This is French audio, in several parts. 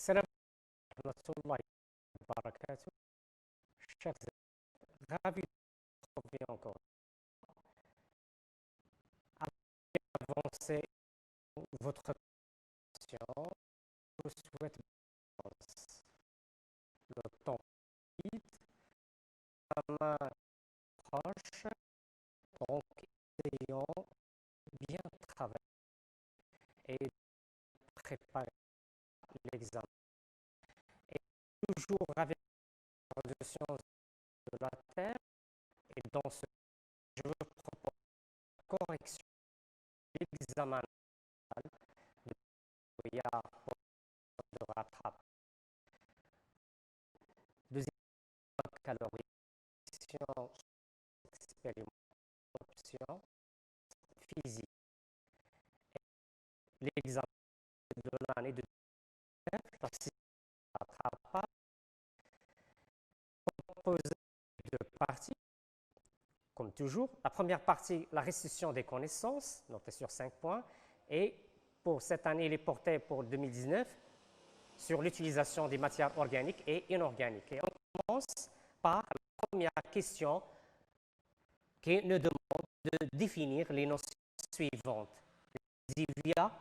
Salam alaikum wa barakatuh. Chers amis, ravi de vous retrouver encore. Avant d'avancer votre attention, je vous souhaite bonne chance. Le temps vite, la main proche, donc essayons bien travailler et préparer l'examen. Et toujours avec de sciences de la Terre, et dans ce je vous propose la correction de l'examen de brouillard de rattrapage. Deuxième baccalauréat, expérimentation physique. L'examen de l'année de la rattrapage composé de parties. Comme toujours, la première partie, la restitution des connaissances, notée sur 5 points, et pour cette année, il est porté pour 2019 sur l'utilisation des matières organiques et inorganiques. Et on commence par la première question qui nous demande de définir les notions suivantes. L'exivia,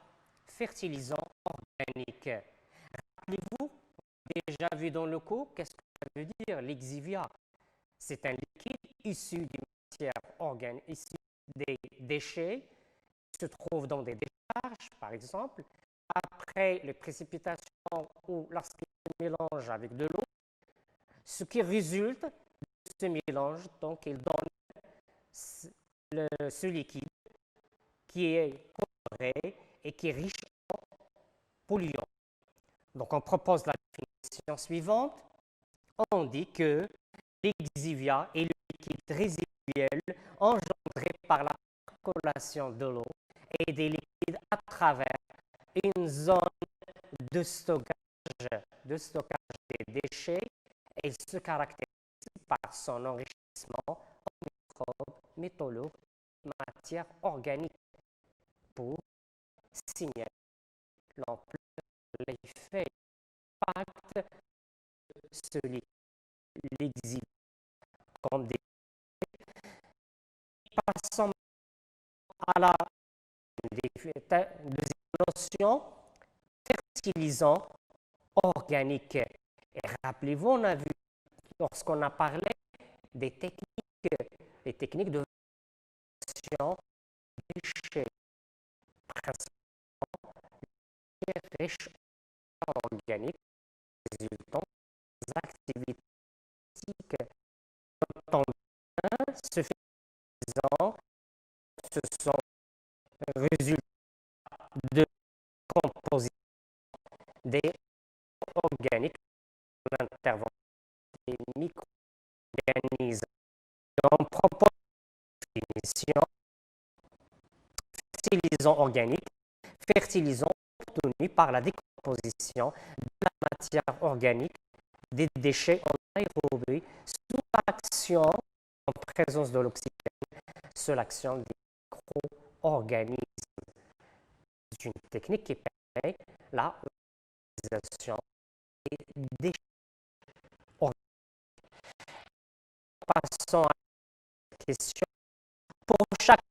fertilisant organique. Rappelez-vous, déjà vu dans le cours, qu'est-ce que ça veut dire l'exivia? C'est un liquide issu d'une matière organique, issu des déchets, qui se trouve dans des décharges, par exemple. Après les précipitations ou lorsqu'il se mélange avec de l'eau, ce qui résulte de ce mélange, donc il donne ce liquide qui est coloré et qui est riche en polluants. Donc on propose la définition suivante. On dit que l'exivia est le liquide résiduel engendré par la circulation de l'eau et des liquides à travers une zone de stockage des déchets et il se caractérise par son enrichissement en microbes, métaux, matières organiques pour signaler l'ampleur de l'effet d'impact de ce liquide comme des. Passons à la deuxième notion, fertilisant organique. Et rappelez-vous, on a vu, lorsqu'on a parlé des techniques de fertilisation des déchets, principalement des riches en organiques, résultant des activités physiques. Ce fertilisant, ce sont résultats de composition des organiques de l'intervention des micro-organismes. On propose une définition fertilisant organique, fertilisant obtenu par la décomposition de la matière organique des déchets en aérobie sous l'action en présence de l'oxygène, sous l'action des micro-organismes. C'est une technique qui permet la valorisation des déchets organiques. Passons à la question. Pour chaque,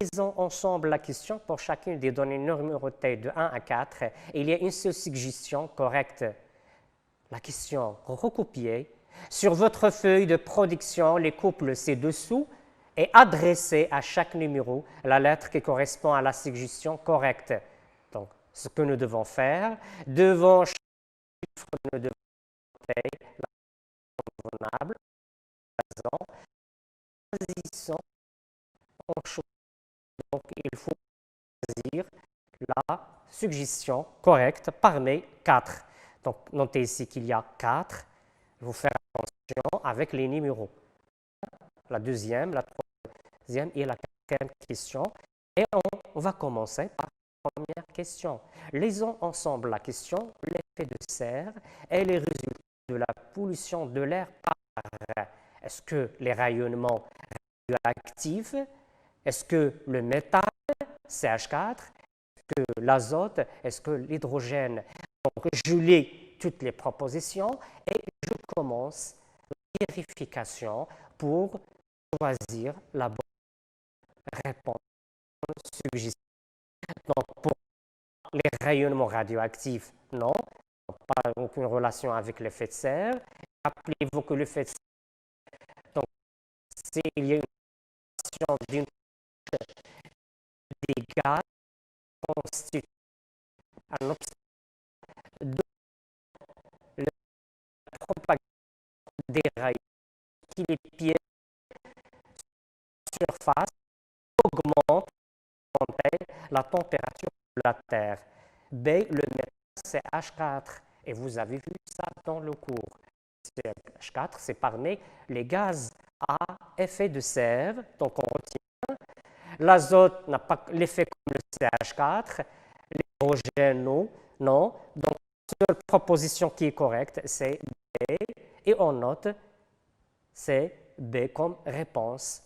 lisons ensemble la question. Pour chacune des données numérotées de 1 à 4, il y a une seule suggestion correcte. La question recopiée. Sur votre feuille de production, les couples ci-dessous et adressez à chaque numéro la lettre qui correspond à la suggestion correcte. Donc, ce que nous devons faire, devant chaque chiffre, nous devons noter la convenable. Choisissons en choix. Donc, il faut choisir la suggestion correcte parmi 4. Donc, notez ici qu'il y a 4. Il faut faire attention avec les numéros. La deuxième, la troisième et la quatrième question. Et on va commencer par la première question. Lisons ensemble la question. L'effet de serre et les résultats de la pollution de l'air par. Est-ce que les rayonnements radioactifs, est-ce que le métal, CH4, que l'azote? Est-ce que l'hydrogène? Donc, je lis toutes les propositions et je commence la vérification pour choisir la bonne réponse suggestible. Donc, pour les rayonnements radioactifs, non, pas aucune relation avec l'effet de serre. Rappelez-vous que l'effet de serre, donc, s'il y a une relation d'une des gaz constitue un obstacle de la propagation des rayons qui les pieds sur la surface augmente la température de la Terre. B, le métal, c'est H4. Et vous avez vu ça dans le cours. H4, c'est parmi les gaz à effet de serre. Donc, on retient. L'azote n'a pas l'effet comme le CH4. L'hydrogène, non. Donc, la seule proposition qui est correcte, c'est B. Et on note, c'est B comme réponse.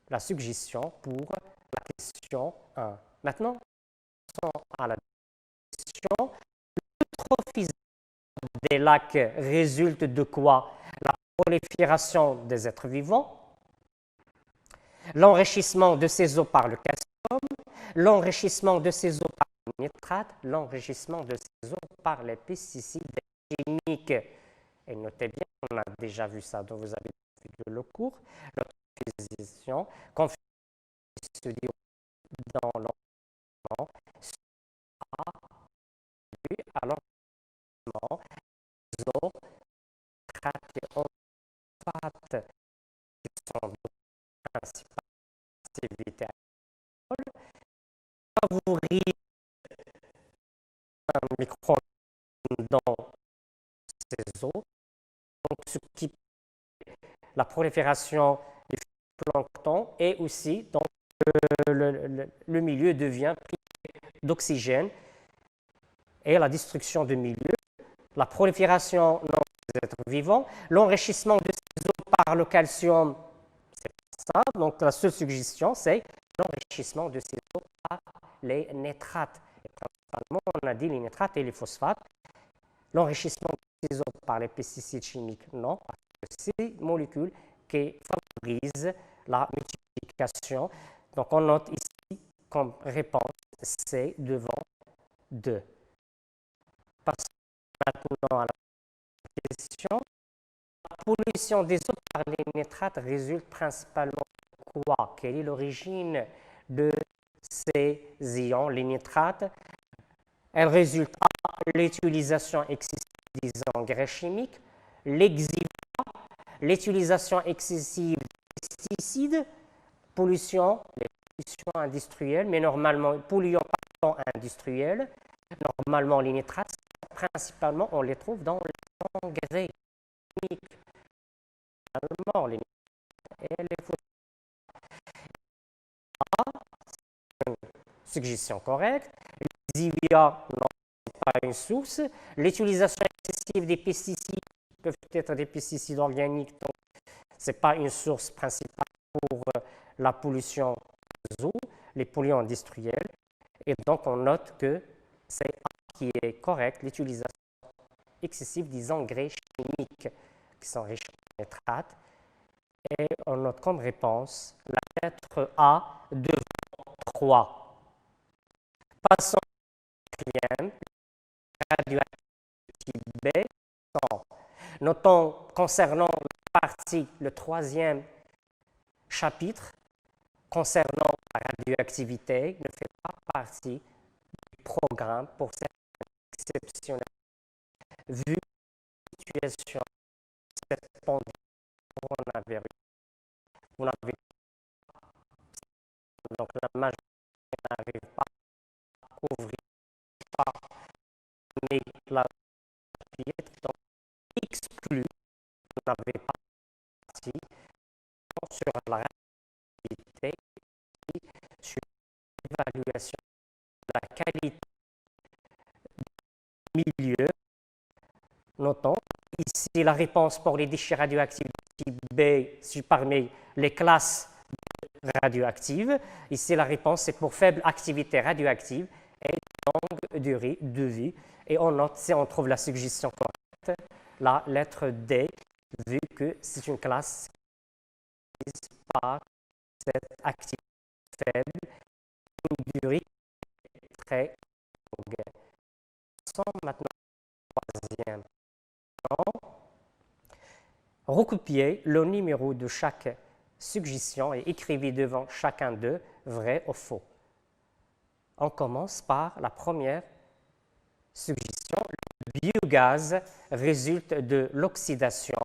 La suggestion pour la question 1. Maintenant, à la question, l'eutrophisation des lacs résulte de quoi? La prolifération des êtres vivants, l'enrichissement de ces eaux par le calcium, l'enrichissement de ces eaux par le nitrate, l'enrichissement de ces eaux par les pesticides chimiques. Et notez bien, on a déjà vu ça, donc vous avez vu le cours, l'eutrophisation, qu'on se dit dans l'environnement, alors les eaux traitées en phosphate qui sont de principale activité agricole, favorisent un micro-organisme dans ces eaux, donc ce qui la prolifération du plancton et aussi donc le milieu devient privé d'oxygène et la destruction du milieu, la prolifération des êtres vivants, l'enrichissement de ces eaux par le calcium, c'est ça. Donc la seule suggestion, c'est l'enrichissement de ces eaux par les nitrates. Et principalement, on a dit les nitrates et les phosphates. L'enrichissement de ces eaux par les pesticides chimiques, non, parce que ces molécules qui favorisent la multiplication. Donc on note ici comme réponse, c'est devant 2. Passons maintenant à la question. La pollution des eaux par les nitrates résulte principalement de quoi? Quelle est l'origine de ces ions, les nitrates? Elle résulte de l'utilisation excessive des engrais chimiques, l'exil, l'utilisation excessive des pesticides, pollution, les pollutions industrielles, mais normalement, polluants industriels, normalement les nitrates, principalement, on les trouve dans les engrais chimiques. Normalement, les nitrates et les phosphates. Une suggestion correcte. L'exivia, non, c'est pas une source. L'utilisation excessive des pesticides peuvent être des pesticides organiques, donc ce n'est pas une source principale pour la pollution des eaux, les polluants industriels. Et donc, on note que c'est A qui est correct, l'utilisation excessive des engrais chimiques qui sont riches en nitrates. Et on note comme réponse la lettre A devant 3. Passons au 4e, radioactivité B. Notons concernant la partie, le 3e chapitre, concernant la radioactivité, ne fait pas partie du programme pour cette exceptionnelle. Vu la situation, cette pandémie, vous n'avez donc la majorité n'arrive pas à couvrir mais la piètre, donc exclut, vous n'avez pas partie sur la réalité et sur l'évaluation de la qualité du milieu. Notons ici la réponse pour les déchets radioactifs de type B parmi les classes radioactives. Ici la réponse c'est pour faible activité radioactive de vie. Et on note, si on trouve la suggestion correcte, la lettre D, vu que c'est une classe qui par cette activité faible, une durée très longue. Passons maintenant au troisième. Recopiez le numéro de chaque suggestion et écrivez devant chacun d'eux vrai ou faux. On commence par la première suggestion. Le biogaz résulte de l'oxydation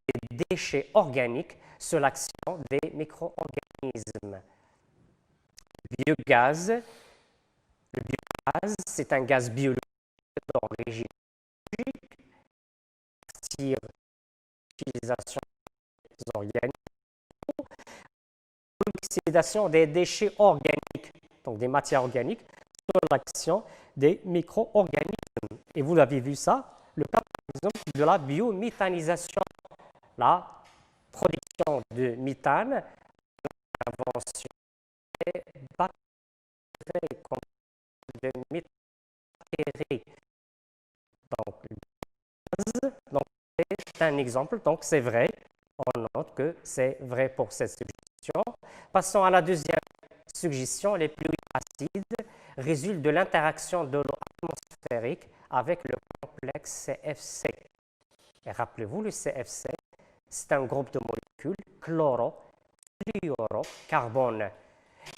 des déchets organiques sous l'action des micro-organismes. Le biogaz, c'est un gaz biologique d'origine qui l'utilisation organique, l'oxydation des déchets organiques, donc des matières organiques, sur l'action des micro-organismes. Et vous l'avez vu ça, le cas par exemple de la biométhanisation, la production de méthane, l'invention des bactéries comme de méthanes. Donc, c'est un exemple, donc c'est vrai. On note que c'est vrai pour cette suggestion. Passons à la deuxième suggestion. Les pluies acides résultent de l'interaction de l'eau atmosphérique avec le complexe CFC. Et rappelez-vous, le CFC, c'est un groupe de molécules chloro-fluorocarbone.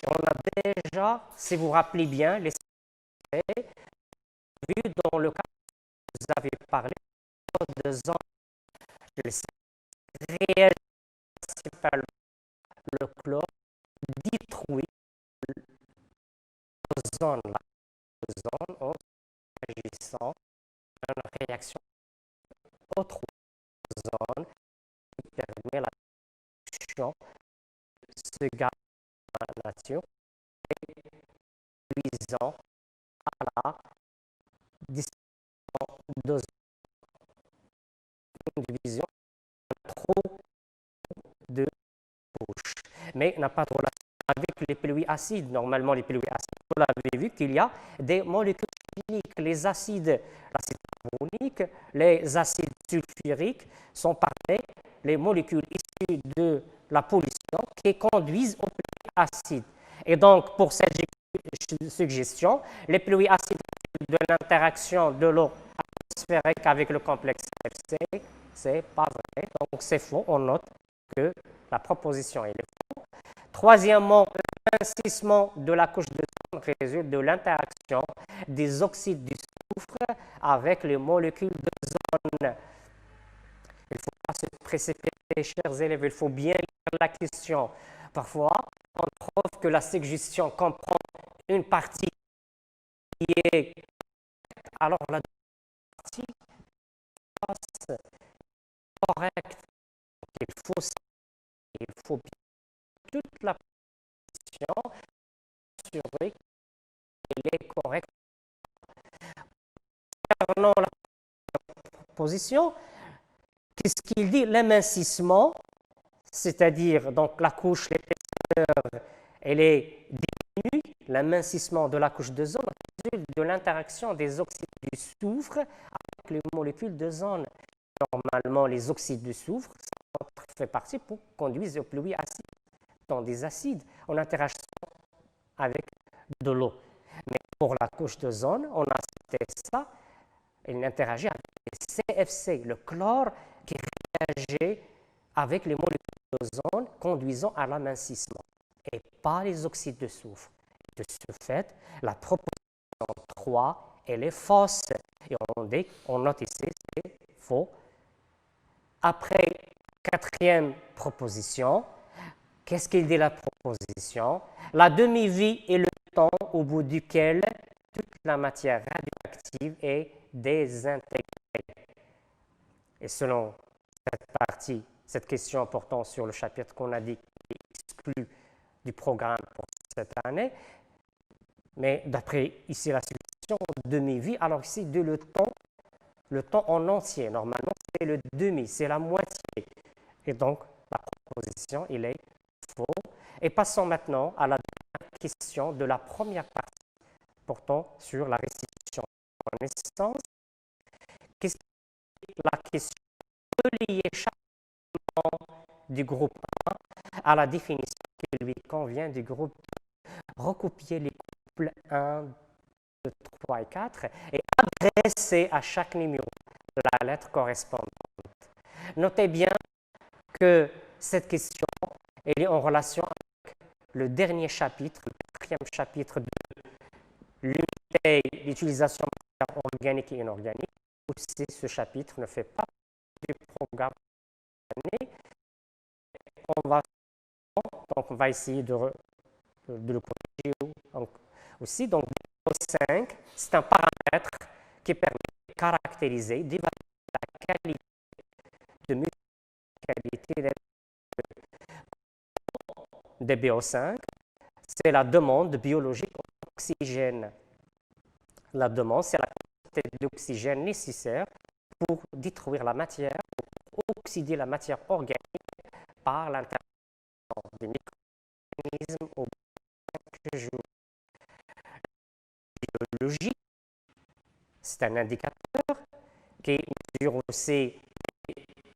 On a déjà, si vous vous rappelez bien, les CFC, vu dans le cas que vous avez parlé de zone, le réel principalement le chlore détruit l'ozone, en agissant d'une réaction autre ozone qui permet la destruction de ce gaz dans la nature et nuisant à la destruction d'ozone. Une division trop de couches, mais n'a pas de relation avec les pluies acides. Normalement, les pluies acides, vous l'avez vu qu'il y a des molécules chimiques. Les acides, l'acide carbonique, les acides sulfuriques sont pareils, les molécules issues de la pollution qui conduisent aux pluies acides. Et donc, pour cette suggestion, les pluies acides de l'interaction de l'eau atmosphérique avec le complexe CFC, c'est pas vrai, donc c'est faux. On note que la proposition est fausse. Troisièmement, l'amincissement de la couche d'ozone résulte de l'interaction des oxydes du soufre avec les molécules d'ozone. Il ne faut pas se précipiter, chers élèves, il faut bien lire la question. Parfois, on trouve que la suggestion comprend une partie qui est alors la partie correcte. Il faut bien toute la position assurer qu'elle est correcte. Concernant la position, qu'est-ce qu'il dit? L'amincissement, c'est-à-dire donc la couche, l'épaisseur, elle est diminuée. L'amincissement de la couche d'ozone résulte de l'interaction des oxydes du soufre avec les molécules d'ozone. Normalement, les oxydes de soufre fait partie pour conduire aux pluies acides. Dans des acides, en interaction avec de l'eau. Mais pour la couche d'ozone, on a cité ça, il interagit avec le CFC, le chlore qui réagit avec les molécules d'ozone conduisant à l'amincissement et pas les oxydes de soufre. De ce fait, la proposition 3, elle est fausse. Et on note ici, c'est faux. Après, quatrième proposition, qu'est-ce qu'il dit la proposition? La demi-vie est le temps au bout duquel toute la matière radioactive est désintégrée. Et selon cette partie, cette question portant sur le chapitre qu'on a dit qui est exclu du programme pour cette année, mais d'après ici la suggestion demi-vie, alors ici de le temps en entier, normalement c'est le demi, c'est la moitié. Et donc la proposition, il est faux. Et passons maintenant à la dernière question de la première partie portant sur la restitution de connaissances. La question de lier chaque élément du groupe 1 à la définition qui lui convient du groupe 2. Recopier les couples 1, 2, 3 et 4 et adresser à chaque numéro la lettre correspondante. Notez bien que cette question elle est en relation avec le dernier chapitre, le quatrième chapitre de l'unité d'utilisation organique et inorganique. Aussi, ce chapitre ne fait pas du programme. On va essayer de le corriger aussi. Donc, 5, c'est un paramètre qui permet de caractériser, d'évaluer la qualité de musicalité des BO5. C'est la demande biologique d'oxygène. La demande, c'est la quantité d'oxygène nécessaire pour détruire la matière, pour oxyder la matière organique par l'intervention des micro-organismes au bout de 5 jours. Biologie, c'est un indicateur qui mesure aussi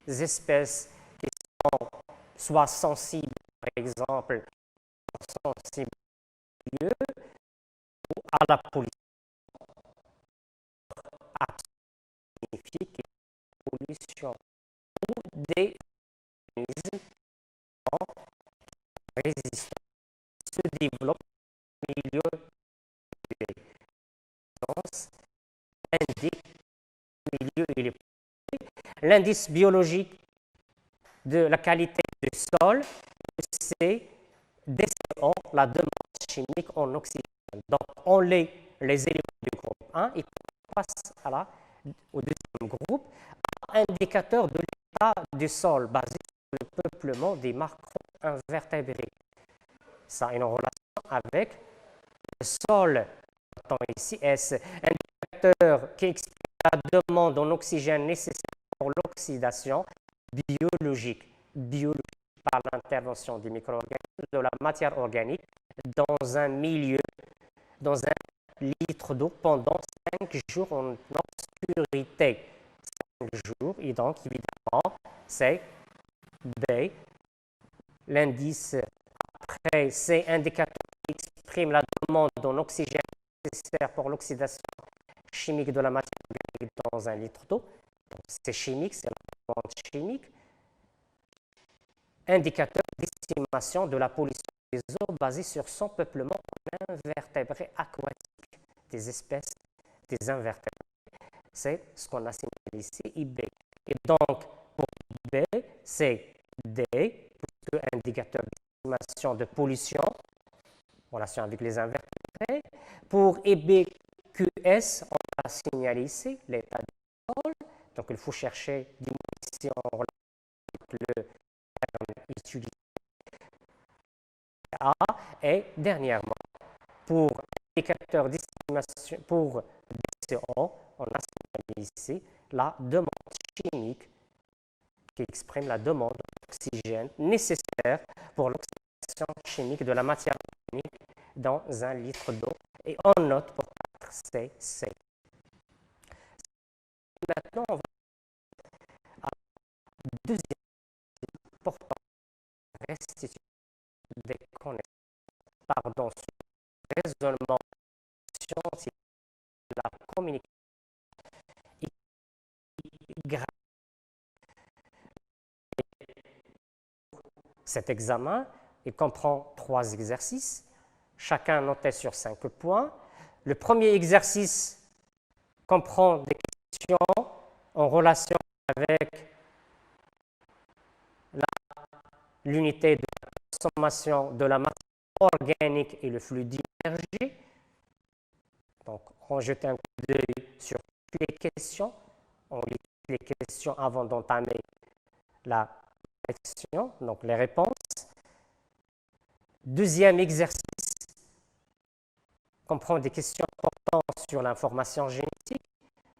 les espèces qui sont soit sensibles, par exemple, sensibles à la pollution. Signifique pollution ou des organismes résistants se développent au milieu des indique le milieu et les l'indice biologique de la qualité du sol, c'est DCO, la demande chimique en oxygène. Donc, on les éléments du groupe 1 et on passe au deuxième groupe, indicateur de l'état du sol basé sur le peuplement des macro-invertébrés. Ça est en relation avec le sol. Ici, S, indicateur qui explique la demande en oxygène nécessaire pour l'oxydation biologique par l'intervention des micro-organismes de la matière organique dans un milieu, dans un litre d'eau pendant 5 jours en obscurité. 5 jours, et donc évidemment, c'est B. L'indice après, c'est indicateur qui exprime la demande en oxygène nécessaire pour l'oxydation chimique de la matière organique dans un litre d'eau. Donc, c'est chimique, c'est la demande chimique. Indicateur d'estimation de la pollution des eaux basé sur son peuplement en invertébrés aquatiques, des espèces des invertébrés. C'est ce qu'on a signalé ici, IB. Et donc, pour B, c'est D, puisque indicateur d'estimation de pollution en relation avec les invertébrés. Pour EBQS, on a signalé ici l'état du sol. Donc, il faut chercher diminution en relation avec le terme utilisé A. Et dernièrement, pour indicateur d'estimation, pour DCO, on a signalé ici la demande chimique qui exprime la demande d'oxygène nécessaire pour l'oxydation chimique de la matière organique dans un litre d'eau. Et on note pour 4 C. Maintenant, on va à la deuxième portant restitution des connaissances. Pardon, sur le raisonnement scientifique de la communication. Cet examen, il comprend 3 exercices, chacun noté sur 5 points. Le premier exercice comprend des questions en relation avec l'unité de consommation de la matière organique et le flux d'énergie. Donc, on jette un coup d'œil sur toutes les questions. On lit toutes les questions avant d'entamer la question, donc les réponses. Deuxième exercice comprend des questions portant sur l'information génétique,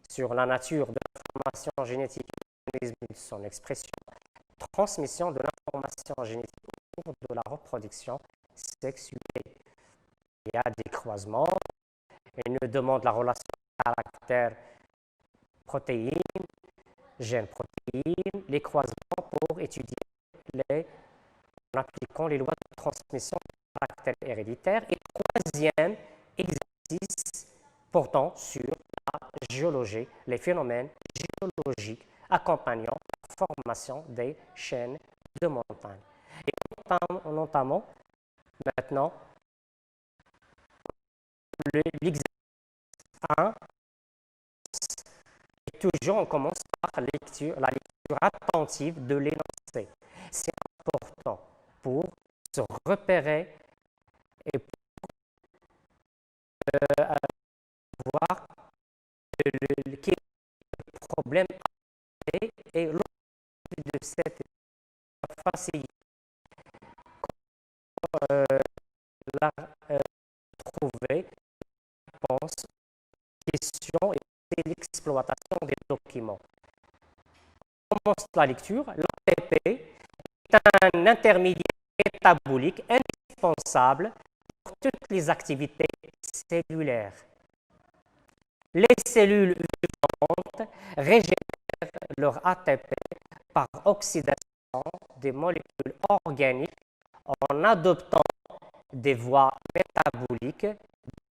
sur la nature de l'information génétique et de son expression, transmission de l'information génétique au cours de la reproduction sexuelle. Il y a des croisements, Il nous demande la relation caractère protéine, gène-protéine, les croisements pour étudier en appliquant les lois de transmission de caractère héréditaire. Et troisième exercice portant sur la géologie, les phénomènes géologiques accompagnant la formation des chaînes de montagnes. Et notamment maintenant l'exercice 1. Et toujours, on commence par la lecture attentive de l'énoncé. C'est important pour se repérer et pour voir quel problème et l'objectif de cette facilité la trouver réponse question et l'exploitation des documents. On commence la lecture. L'ATP est un intermédiaire métabolique indispensable pour toutes les activités cellulaires. Les cellules vivantes régénèrent leur ATP par oxydation des molécules organiques en adoptant des voies métaboliques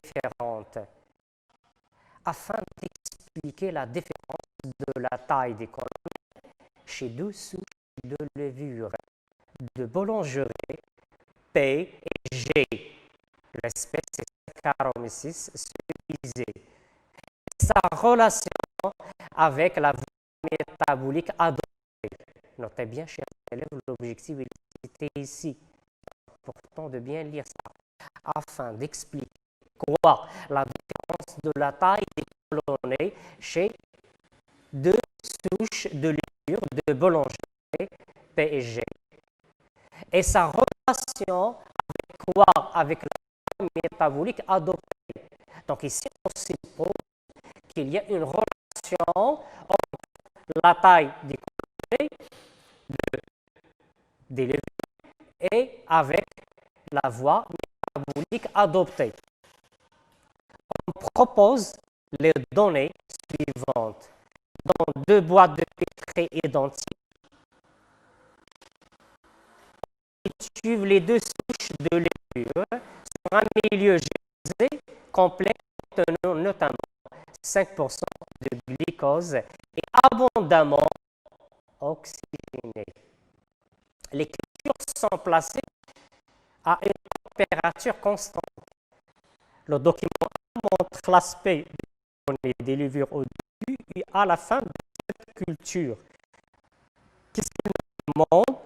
différentes. Afin d'expliquer la différence de la taille des colonnes chez deux souches de levure de boulangerie P et G, l'espèce est Saccharomyces cerevisiae. Sa relation avec la voie métabolique adoptée. Notez bien, chers élèves, l'objectif est cité ici. C'est important de bien lire ça. Afin d'expliquer quoi la différence de la taille des colonnées chez deux souches de levure de boulangerie P et G. Et sa relation avec quoi? Avec la voie métabolique adoptée. Donc ici, on suppose qu'il y a une relation entre la taille des colonnées des levures et avec la voie métabolique adoptée. On propose les données suivantes. Dans deux boîtes de Petri identiques, on suit les deux souches de levure sur un milieu gazé complet contenant notamment 5% de glucose et abondamment oxygéné. Les cultures sont placées à une température constante. Le document montre l'aspect des levures au début et à la fin de cette culture. Qu'est-ce qu'il nous demande?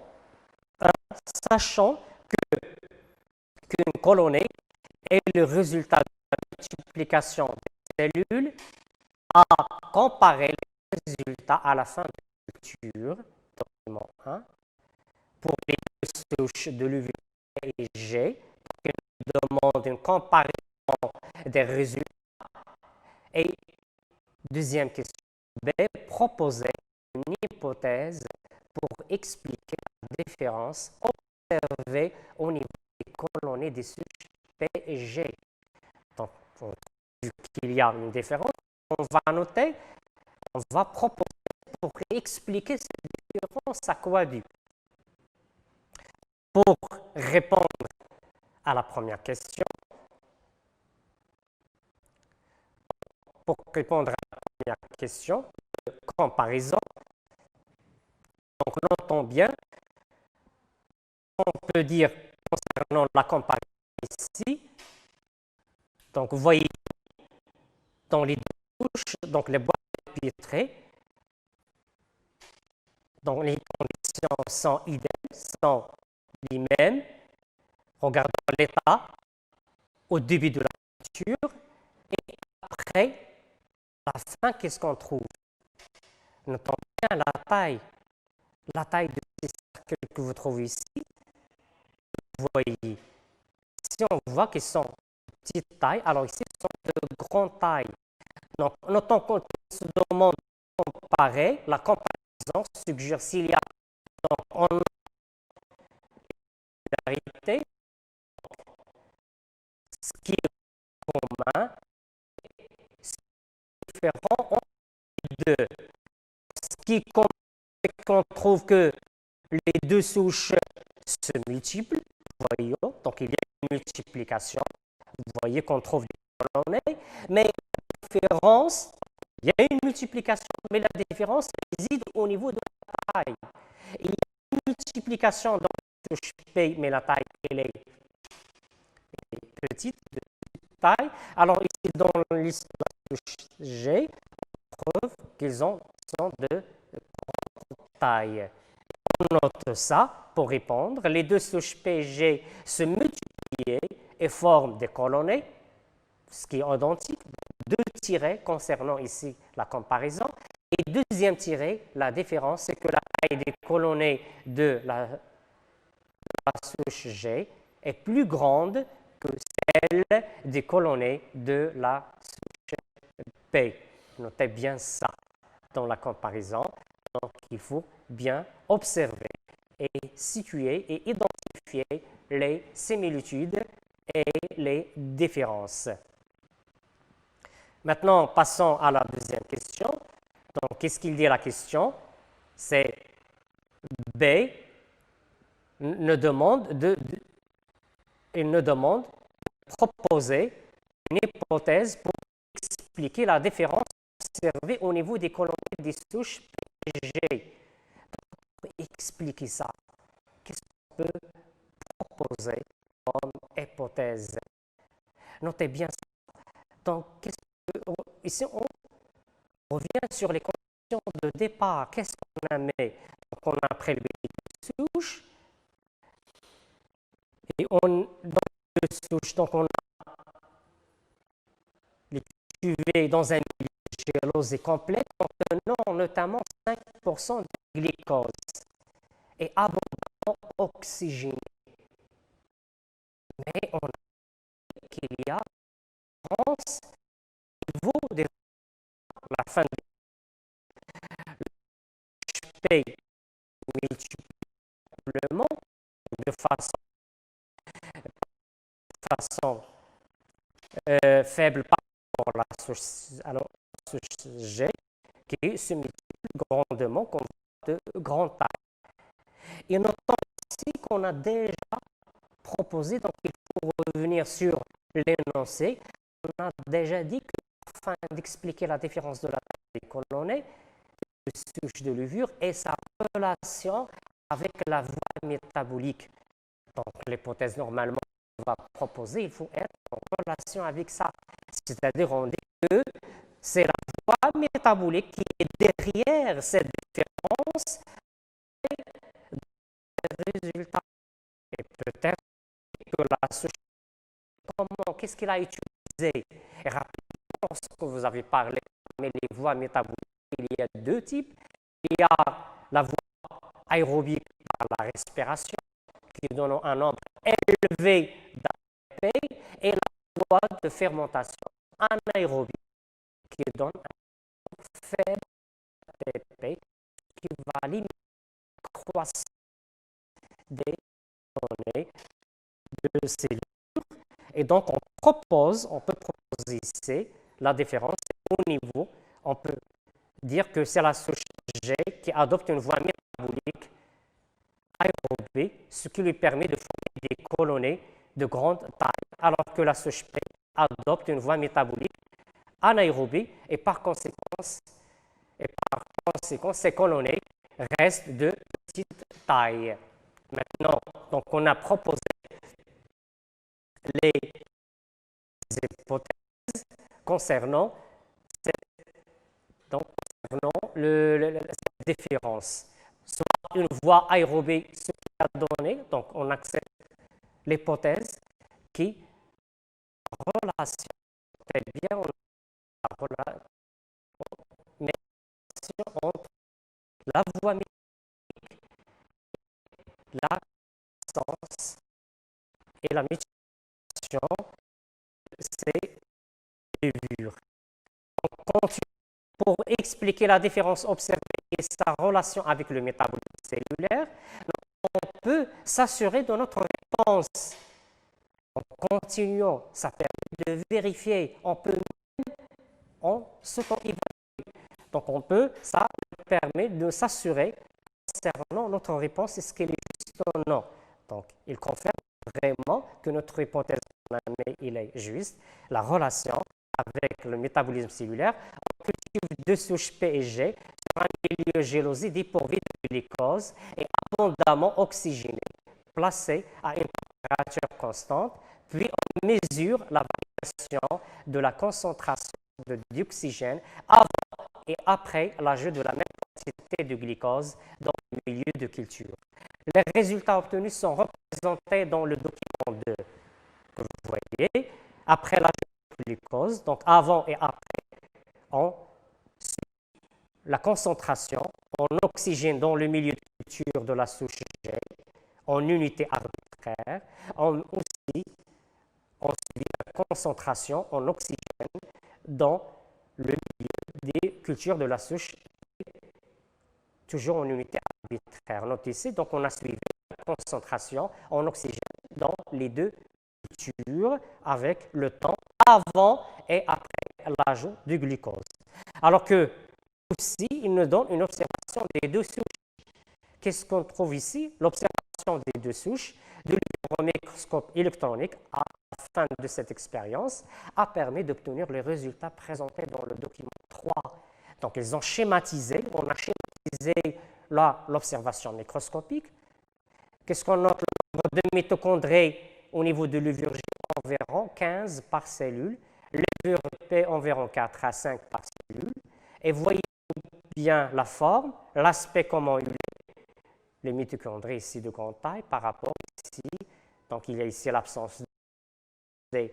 Sachant qu'une colonie est le résultat de la multiplication des cellules, à comparer les résultats à la fin de la culture, document 1, pour les deux souches de levure et G, qui nous demande une comparaison des résultats. Et deuxième question B, proposer une hypothèse pour expliquer la différence observée au niveau des colonies des souches P et G. Donc, vu qu'il y a une différence, on va noter, on va proposer pour expliquer cette différence à quoi due. Pour répondre à la première question, de comparaison, donc notons bien, on peut dire concernant la comparaison ici, donc vous voyez dans les deux couches, donc les boîtes de Petri, donc les conditions sont idem, sont les mêmes. Regardons l'état au début de la culture et après la fin, qu'est-ce qu'on trouve? Notons bien la taille de ces cercles que vous trouvez ici. Vous voyez, ici on voit qu'ils sont de petite taille, alors ici ils sont de grande taille. Donc, notons qu'on se demande de comparer, la comparaison suggère s'il y a donc en réalité ce qui est commun différent entre les deux. Ce qui compte, c'est qu'on trouve que les deux souches se multiplient, voyons, donc il y a une multiplication, vous voyez qu'on trouve des colonnées, mais la différence, il y a une multiplication, mais la différence réside au niveau de la taille. Il y a une multiplication dans la souche P, mais la taille, elle est petite, de taille. Alors ici, dans la souche G, on trouve qu'ils sont de grande taille. On note ça pour répondre. Les deux souches P et G se multiplient et forment des colonnées, ce qui est identique. Deux tirets concernant ici la comparaison. Et deuxième tiret, la différence, c'est que la taille des colonnées de la souche G est plus grande que celle des colonnées de la souche P. Notez bien ça dans la comparaison. Donc, il faut bien observer et situer et identifier les similitudes et les différences. Maintenant, passons à la deuxième question. Donc, qu'est-ce qu'il dit la question? C'est B il nous demande de proposer une hypothèse pour expliquer la différence observée au niveau des colonnes des souches P et G. Pour expliquer ça, qu'est-ce qu'on peut proposer comme hypothèse? Notez bien ça. Donc, ici, on revient sur les conditions de départ. Qu'est-ce qu'on a mis? Donc, on a prélevé les souches. Et dans les souches, donc on a les cuvées dans un milieu gélose et complet contenant notamment 5% de glucose et abondamment oxygéné. Mais on a vu qu'il y a au niveau de la fin de P multiplement de façon faible par rapport à la souche G qui se multiplie grandement comme de grande taille. Et notons ici qu'on a déjà proposé, donc il faut revenir sur l'énoncé, on a déjà dit que afin d'expliquer la différence de la taille des colonnées, de souche de levure et sa relation avec la voie métabolique. Donc l'hypothèse normalement qu'on va proposer, il faut être en relation avec ça. C'est-à-dire on dit que c'est la voie métabolique qui est derrière cette différence et des résultats. Et peut-être que la souche, qu'est-ce qu'il a utilisé? Et rapidement, lorsque vous avez parlé mais les voies métaboliques, il y a deux types. Il y a la voie aérobique par la respiration, qui donne un nombre élevé d'ATP, et la voie de fermentation anaérobie, qui donne un nombre faible d'ATP, qui va limiter la croissance des données de cellules. Et donc, on peut proposer ici la différence au niveau, on peut dire que c'est la souche G qui adopte une voie métabolique aérobie, ce qui lui permet de former des colonies de grande taille, alors que la souche P adopte une voie métabolique anaérobie et par conséquent, ces colonies restent de petite taille. Maintenant, donc on a proposé les hypothèses concernant cette différence. Soit une voie aérobie, ce qui a donné, donc on accepte l'hypothèse qui relation très bien la relation entre la voie métabolique, la croissance et la multiplication de ces levures. On continue pour expliquer la différence observée et sa relation avec le métabolisme cellulaire. On peut s'assurer de notre réponse. En continuant, ça permet de vérifier. On peut on s'auto-évalue. Donc, ça nous permet de s'assurer concernant notre réponse, est-ce qu'elle est juste ou non. Donc, il confirme vraiment que notre hypothèse il est juste. La relation avec le métabolisme cellulaire, on cultive deux souches P et G sur un milieu gélosé dépourvu de glucose et abondamment oxygéné, placé à une température constante, puis on mesure la variation de la concentration d'oxygène avant et après l'ajout de la même quantité de glucose dans le milieu de culture. Les résultats obtenus sont représentés dans le document 2 que vous voyez. Après l'ajout de glucose, donc avant et après, on suit la concentration en oxygène dans le milieu de culture de la souche G en unité arbitraire. On suit la concentration en oxygène dans le milieu des cultures de la souche, toujours en unité arbitraire. Notez ici, donc on a suivi la concentration en oxygène dans les deux cultures avec le temps avant et après l'ajout du glucose. Alors que aussi, il nous donne une observation des deux souches. Qu'est-ce qu'on trouve ici? L'observation des deux souches de l'hygromicroscope électronique à la fin de cette expérience a permis d'obtenir les résultats présentés dans le document 3. Donc, ils ont schématisé, on a schématisé l'observation microscopique. Qu'est-ce qu'on note? Le nombre de mitochondries au niveau de levure G, environ 15 par cellule, levure P, environ 4 à 5 par cellule. Et voyez bien la forme, l'aspect comment il est, les mitochondries ici de grande taille par rapport ici. Donc, il y a ici l'absence de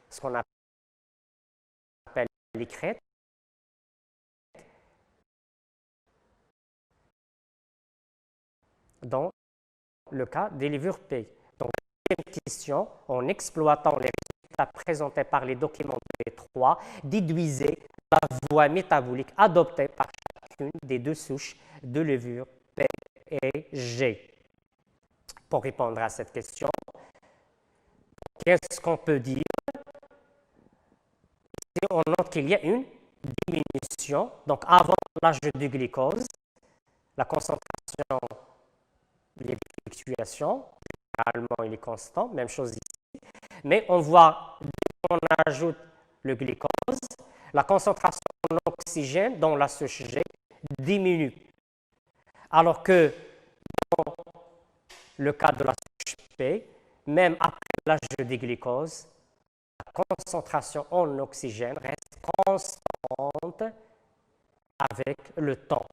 ce qu'on appelle les crêtes. Dans le cas des levures P. Donc, deuxième question, en exploitant les résultats présentés par les documents B3, déduisez la voie métabolique adoptée par chacune des deux souches de levure P et G. Pour répondre à cette question, qu'est-ce qu'on peut dire? On note qu'il y a une diminution. Donc, avant l'ajout du glucose, la concentration, les fluctuations, généralement il est constant, même chose ici. Mais on voit, dès qu'on ajoute le glucose, la concentration en oxygène dans la souche G diminue. Alors que dans le cas de la souche P, même après l'ajout du glucose, la concentration en oxygène reste constante avec le temps.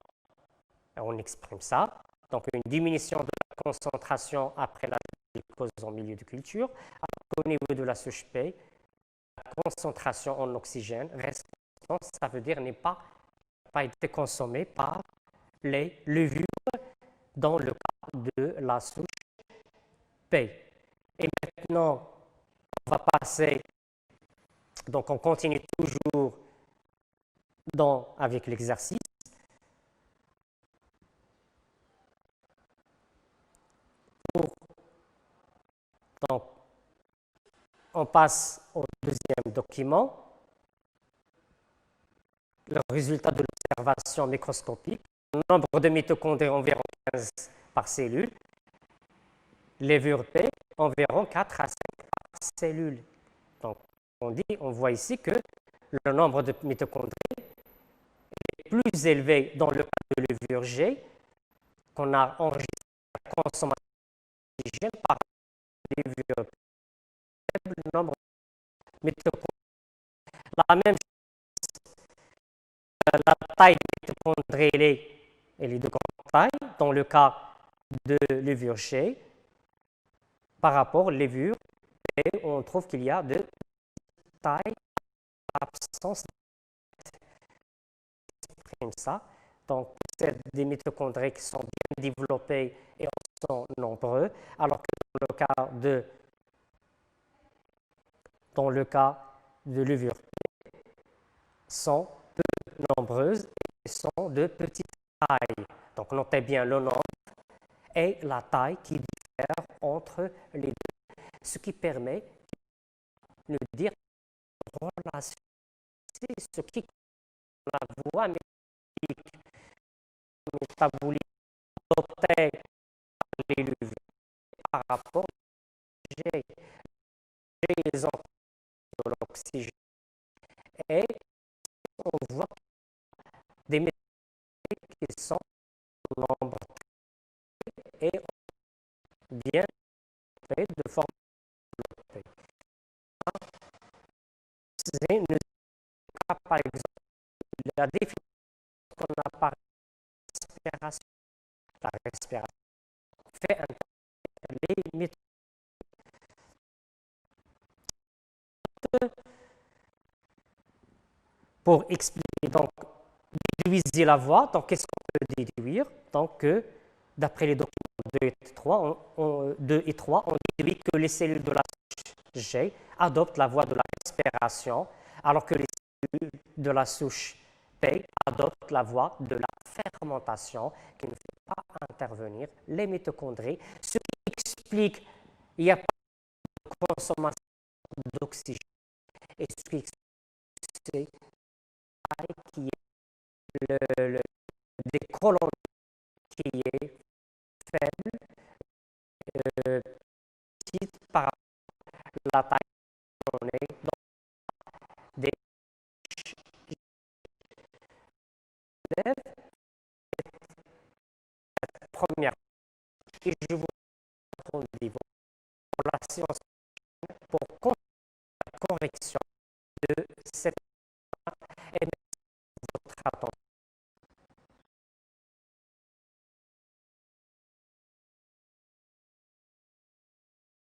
Et on exprime ça. Donc, une diminution de la concentration après l'ajout du glucose en milieu de culture. Au niveau de la souche P, la concentration en oxygène reste constante. Ça veut dire n'a pas été consommée par les levures dans le cas de la souche P. Et maintenant, on va passer, donc on continue toujours avec l'exercice. Donc, on passe au deuxième document. Le résultat de l'observation microscopique. Le nombre de mitochondries environ 15 par cellule. Levure P, environ 4 à 5 par cellule. Donc, on voit ici que le nombre de mitochondries est plus élevé dans le cas de levure G, qu'on a enregistré la consommation d'oxygène par levure P. Le nombre de mitochondries. La même chose, la taille des mitochondries, elle est de grande taille dans le cas de levure G. Par rapport aux levures, et on trouve qu'il y a de taille, absence de ça. Donc, c'est des mitochondries qui sont bien développées et sont nombreux, alors que dans le cas de levure sont peu nombreuses et sont de petite taille. Donc, notez bien le nombre et la taille qui diffère entre les deux, ce qui permet de dire relation c'est ce qui la voie métabolique adoptée par les UV par rapport aux liaisons de l'oxygène. Et on voit des métaux qui sont nombre et bien fait de forme bloquée. C'est une cas, par exemple, la définition qu'on a par respiration. La respiration fait les métaux. Pour expliquer, donc, déduisez la voie. Donc, qu'est-ce qu'on peut déduire? Donc, d'après les documents 2 et 3, 2 et 3, on déduit que les cellules de la souche G adoptent la voie de la respiration, alors que les cellules de la souche P adoptent la voie de la fermentation, qui ne fait pas intervenir les mitochondries, ce qui explique qu'il n'y a pas de consommation d'oxygène. Et ce qui explique qui est des colonnes qui est faible, petite par la taille donnée, donc des première. Et je vous rendez-vous pour la séance pour la correction de cette